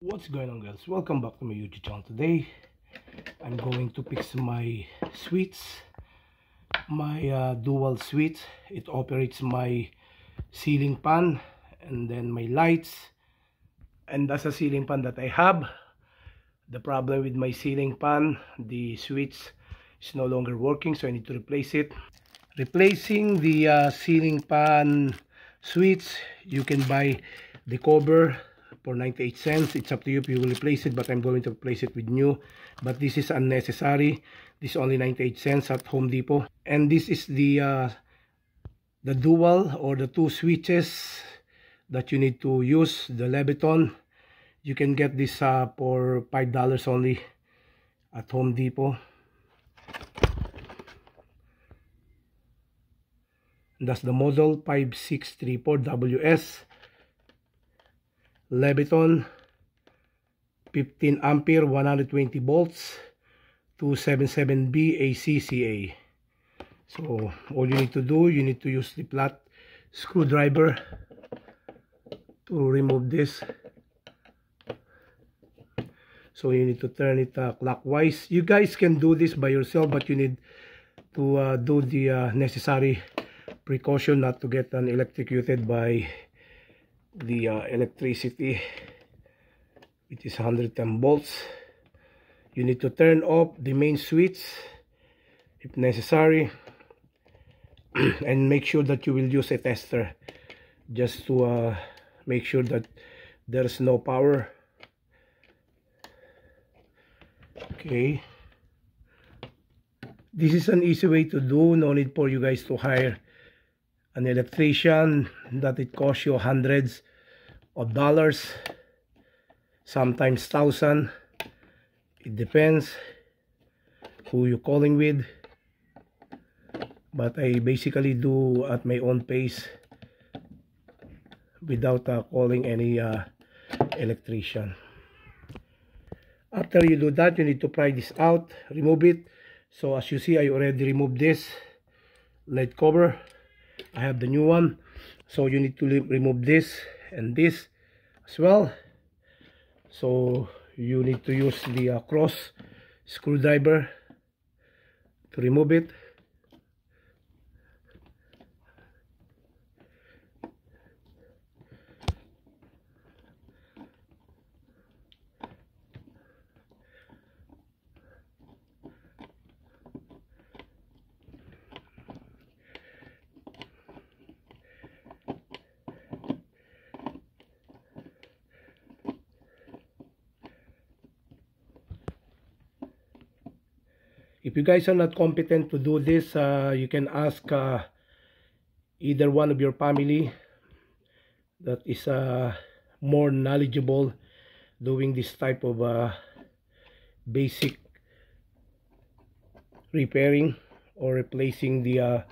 What's going on, guys? Welcome back to my YouTube channel. Today I'm going to fix my switch, my dual switch. It operates my ceiling fan and then my lights, and that's a ceiling fan that I have. The problem with my ceiling fan, the switch is no longer working, so I need to replace it. Replacing the ceiling fan switch, you can buy the cover for 98 cents. It's up to you if you will replace it, but I'm going to replace it with new. But this is unnecessary. This is only 98 cents at Home Depot. And this is the dual or the two switches that you need to use, the Leviton. You can get this for $5 only at Home Depot. That's the model 5634WS Leviton, 15 ampere, 120 volts, 277B ACCA. So all you need to do, you need to use the flat screwdriver to remove this. So you need to turn it clockwise. You guys can do this by yourself, but you need to do the necessary precaution not to get electrocuted by the electricity, which is 110 volts. You need to turn off the main switch if necessary, and make sure that you will use a tester just to make sure that there's no power. Okay, this is an easy way to do. No need for you guys to hire an electrician that it costs you hundreds of dollars, sometimes thousand. It depends who you're calling with, but I basically do at my own pace without calling any electrician. After you do that, you need to pry this out, remove it. So as you see, I already removed this lead cover. I have the new one, so you need to remove this and this as well. So you need to use the cross screwdriver to remove it. If you guys are not competent to do this, you can ask either one of your family that is more knowledgeable doing this type of basic repairing or replacing the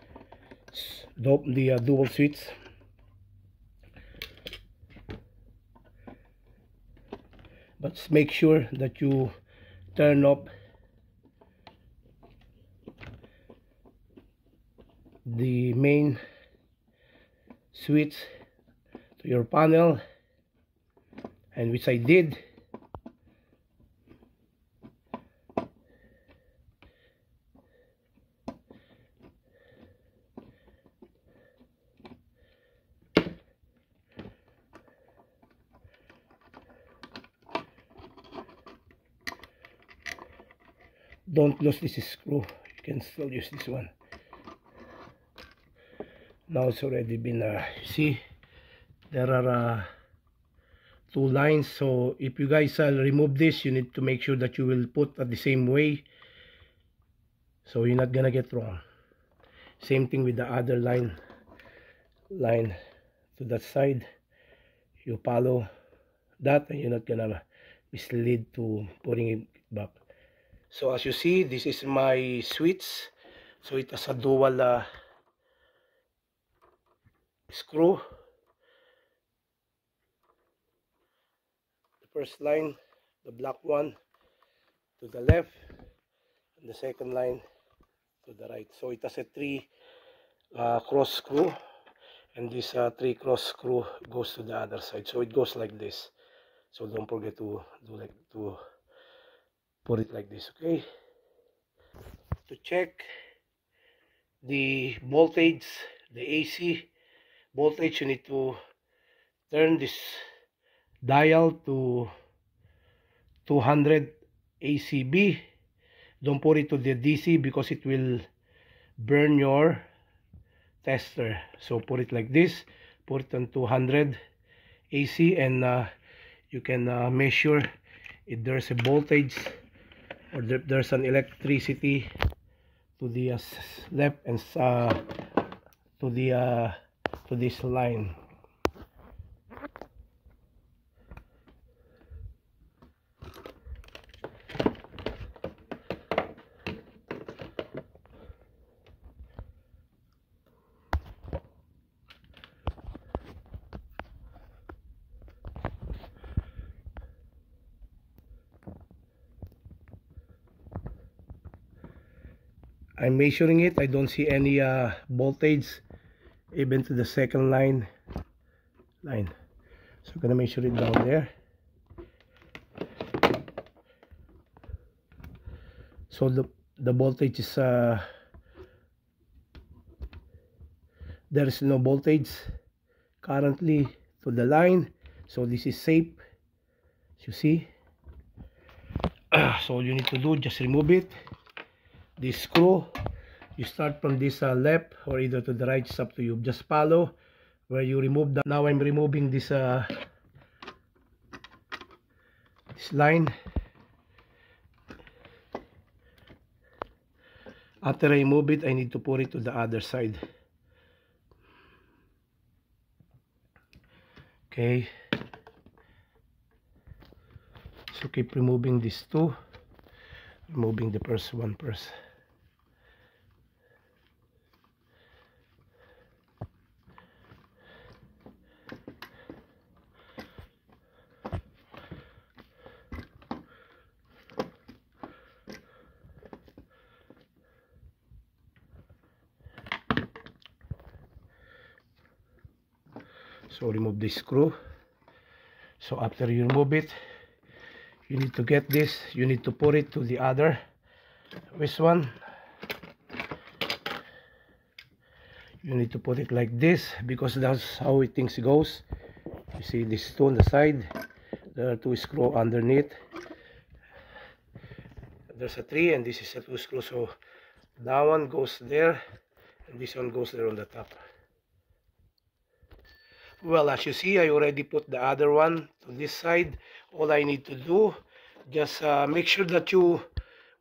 dual switch. But make sure that you turn up the main switch to your panel, and which I did. Don't lose this screw, you can still use this one. Now it's already been see, there are two lines. So if you guys remove this, you need to make sure that you will put at the same way, so you're not gonna get wrong. Same thing with the other line to that side. You follow that and you're not gonna mislead to putting it back. So as you see, this is my switch. So it has a dual screw. The first line, the black one, to the left, and the second line to the right. So it has a three cross screw, and this three cross screw goes to the other side. So it goes like this. So don't forget to put it like this. Okay, to check the voltage, the AC voltage, you need to turn this dial to 200 ACB. Don't put it to the DC because it will burn your tester. So put it like this, put it on 200 AC, and you can measure if there's a voltage or there's an electricity to the left and to this line. I'm measuring it. I don't see any voltage even to the second line. So I'm gonna measure it down there. So the voltage is there is no voltage currently to the line, so this is safe, as you see. So all you need to do, just remove it, this screw. You start from this left or either to the right, it's up to you. Just follow where you remove that. Now I'm removing this this line. After I remove it, I need to put it to the other side. Okay, so keep removing these two, removing the first one first. So remove this screw. So after you remove it, you need to get this, you need to put it to the other, this one. You need to put it like this because that's how it things goes. You see this two on the side, there are two screws underneath. There's a three and this is a two screw, so that one goes there and this one goes there on the top. Well, as you see, I already put the other one to this side. All I need to do, just make sure that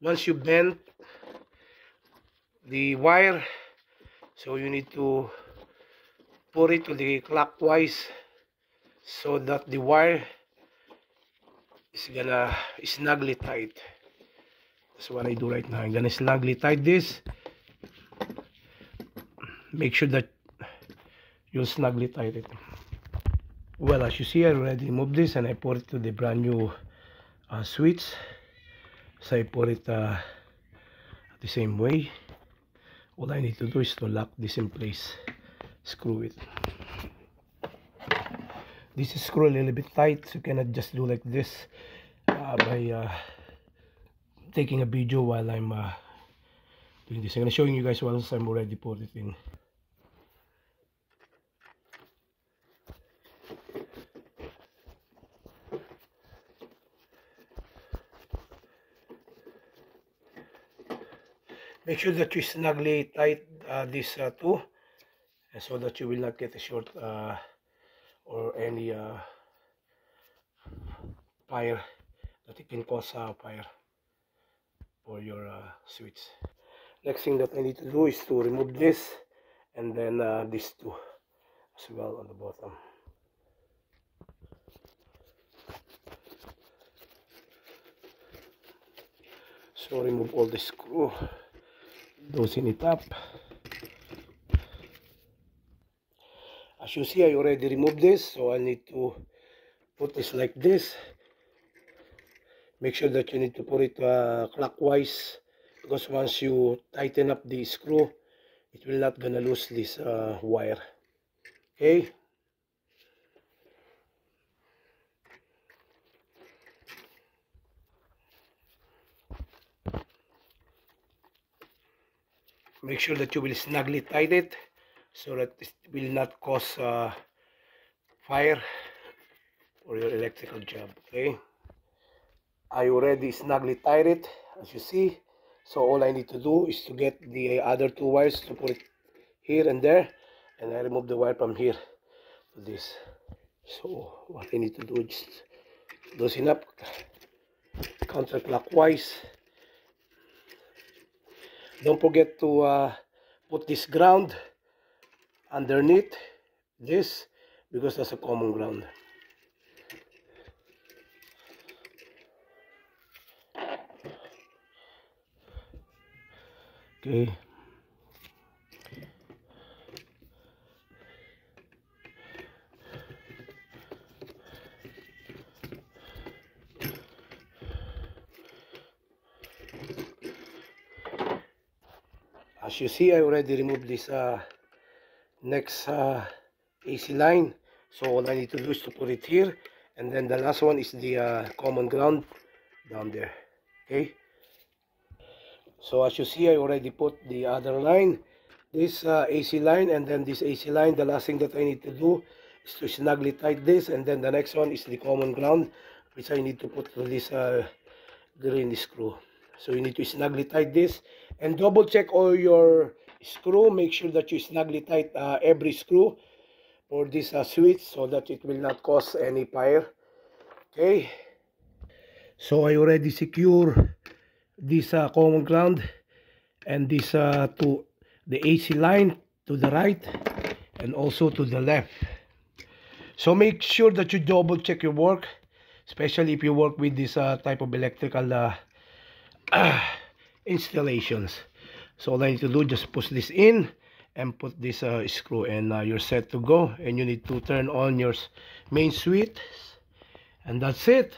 once you bend the wire, so you need to put it to the clockwise so that the wire is gonna snugly tight. That's what I do right now. I'm gonna snugly tight this. Make sure that you'll snugly tight it. Well, as you see, I already removed this and I put it to the brand new switch. So I put it the same way. All I need to do is to lock this in place. Screw it. This is screw a little bit tight, so you cannot just do like this by taking a video while I'm doing this. I'm gonna show you guys once I'm already put it in. Make sure that you snugly tight these two, so that you will not get a short or any fire that it can cause fire for your switch. Next thing that I need to do is to remove this and then these two as well on the bottom. So remove all the screw, loosen it up. As you see, I already removed this, so I need to put this like this. Make sure that you need to put it clockwise, because once you tighten up the screw, it will not gonna lose this wire. Okay. make sure that you will snugly tight it so that it will not cause fire for your electrical job. Okay, I already snugly tied it, as you see. So all I need to do is to get the other two wires to put it here and there, and I remove the wire from here to this. So what I need to do is just loosen up counterclockwise. Don't forget to put this ground underneath this, because that's a common ground. Okay. As you see, I already removed this next AC line. So all I need to do is to put it here, and then the last one is the common ground down there. Okay. So as you see, I already put the other line, this AC line, and then this AC line. The last thing that I need to do is to snugly tight this, and then the next one is the common ground, which I need to put to this green screw. So you need to snugly tight this, and double check all your screw. Make sure that you snugly tight every screw for this switch, so that it will not cause any fire. Okay, so I already secure this common ground and this to the AC line to the right and also to the left. So make sure that you double check your work, especially if you work with this type of electrical installations. So all I need to do, just push this in and put this screw, and you're set to go. And you need to turn on your main switch, and that's it.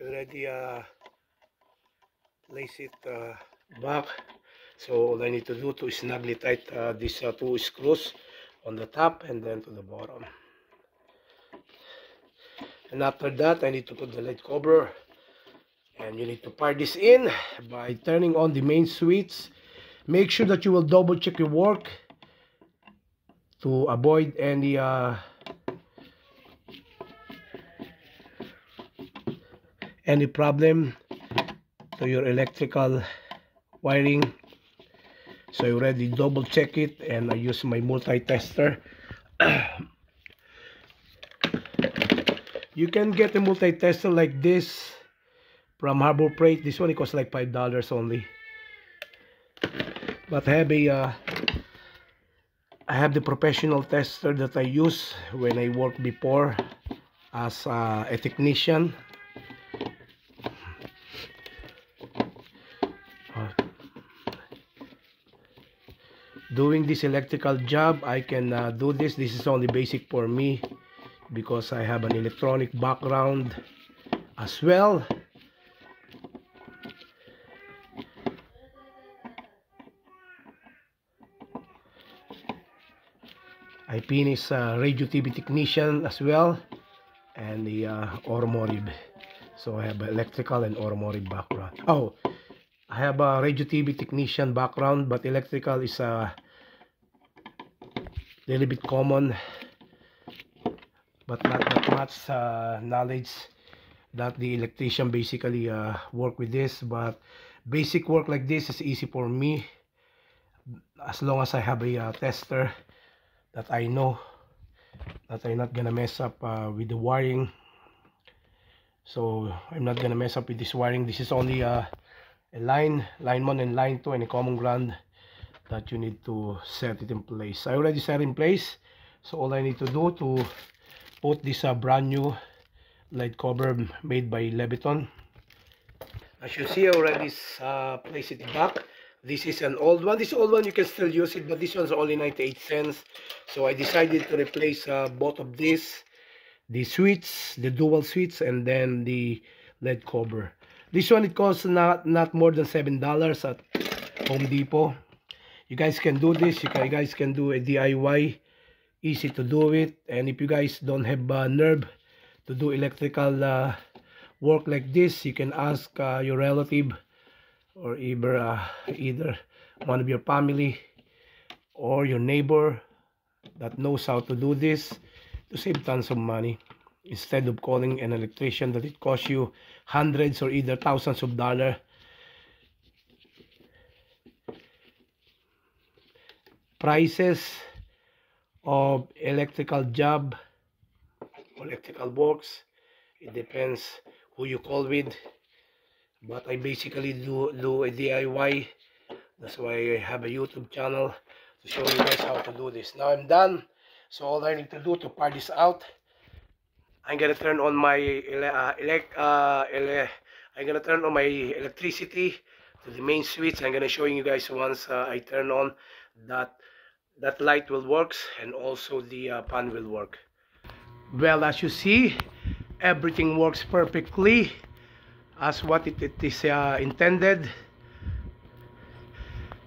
I already place it back. So all I need to do to snugly tight these two screws on the top and then to the bottom. And after that, I need to put the lead cover, and you need to power this in by turning on the main switch. Make sure that you will double check your work to avoid any problem to your electrical wiring. So I already double check it, and I use my multi-tester. You can get a multi-tester like this from Harbor Freight. This one, it costs like $5 only. But I have the professional tester that I use when I worked before as a technician. Doing this electrical job, I can do this. This is only basic for me because I have an electronic background as well. I finished radio TV technician as well, and the automotive. So I have electrical and automotive background. Oh, I have a radio TV technician background, but electrical is a little bit common, but not that much knowledge that the electrician basically work with this. But basic work like this is easy for me, as long as I have a tester that I know that I'm not gonna mess up with the wiring. So I'm not gonna mess up with this wiring. This is only a line 1 and line 2 and a common ground that you need to set it in place. I already set in place, so all I need to do to put this brand new light cover made by Leviton. As you see, I already placed it back. This is an old one. This old one, you can still use it, but this one's only 98 cents. So I decided to replace both of these, the switch, the dual switch, and then the LED cover. This one, it costs not more than $7 at Home Depot. You guys can do this. You guys can do a DIY. Easy to do it. And if you guys don't have nerve to do electrical work like this, you can ask your relative or either one of your family or your neighbor that knows how to do this to save tons of money, instead of calling an electrician that it costs you hundreds or either thousands of dollars. Prices of electrical job, electrical works, it depends who you call with, but I basically do a DIY. That's why I have a YouTube channel to show you guys how to do this. Now I'm done, so all I need to do to part this out, I'm gonna turn on my electricity to the main switch. I'm gonna show you guys once I turn on that light will works, and also the pan will work. Well, as you see, everything works perfectly as what it is intended.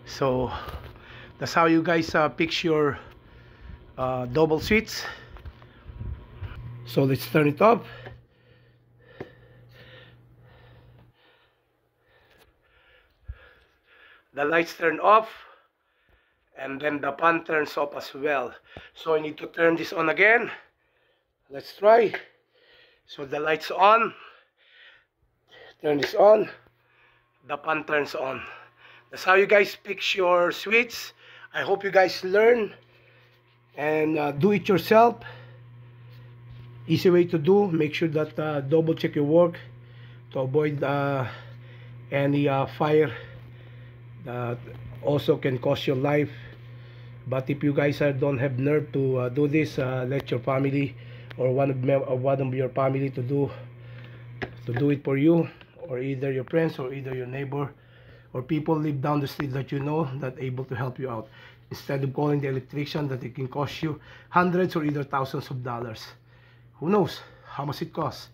So that's how you guys fix your double switch. So let's turn it off. The lights turn off, and then the pan turns off as well. So I need to turn this on again. Let's try. So the lights on, turn this on, the pan turns on. That's how you guys fix your switch. I hope you guys learn and do it yourself. Easy way to do. Make sure that double check your work to avoid any fire that also can cost your life. But if you guys don't have nerve to do this, let your family or one of your family to do it for you, or either your friends or either your neighbor or people live down the street that you know that able to help you out, instead of calling the electrician that it can cost you hundreds or either thousands of dollars. Who knows how much it costs.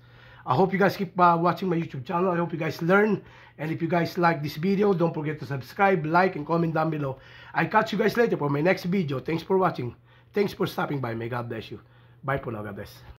I hope you guys keep watching my YouTube channel. I hope you guys learn, and if you guys like this video, don't forget to subscribe, like, and comment down below. I'll catch you guys later for my next video. Thanks for watching. Thanks for stopping by. May God bless you. Bye for now. God bless.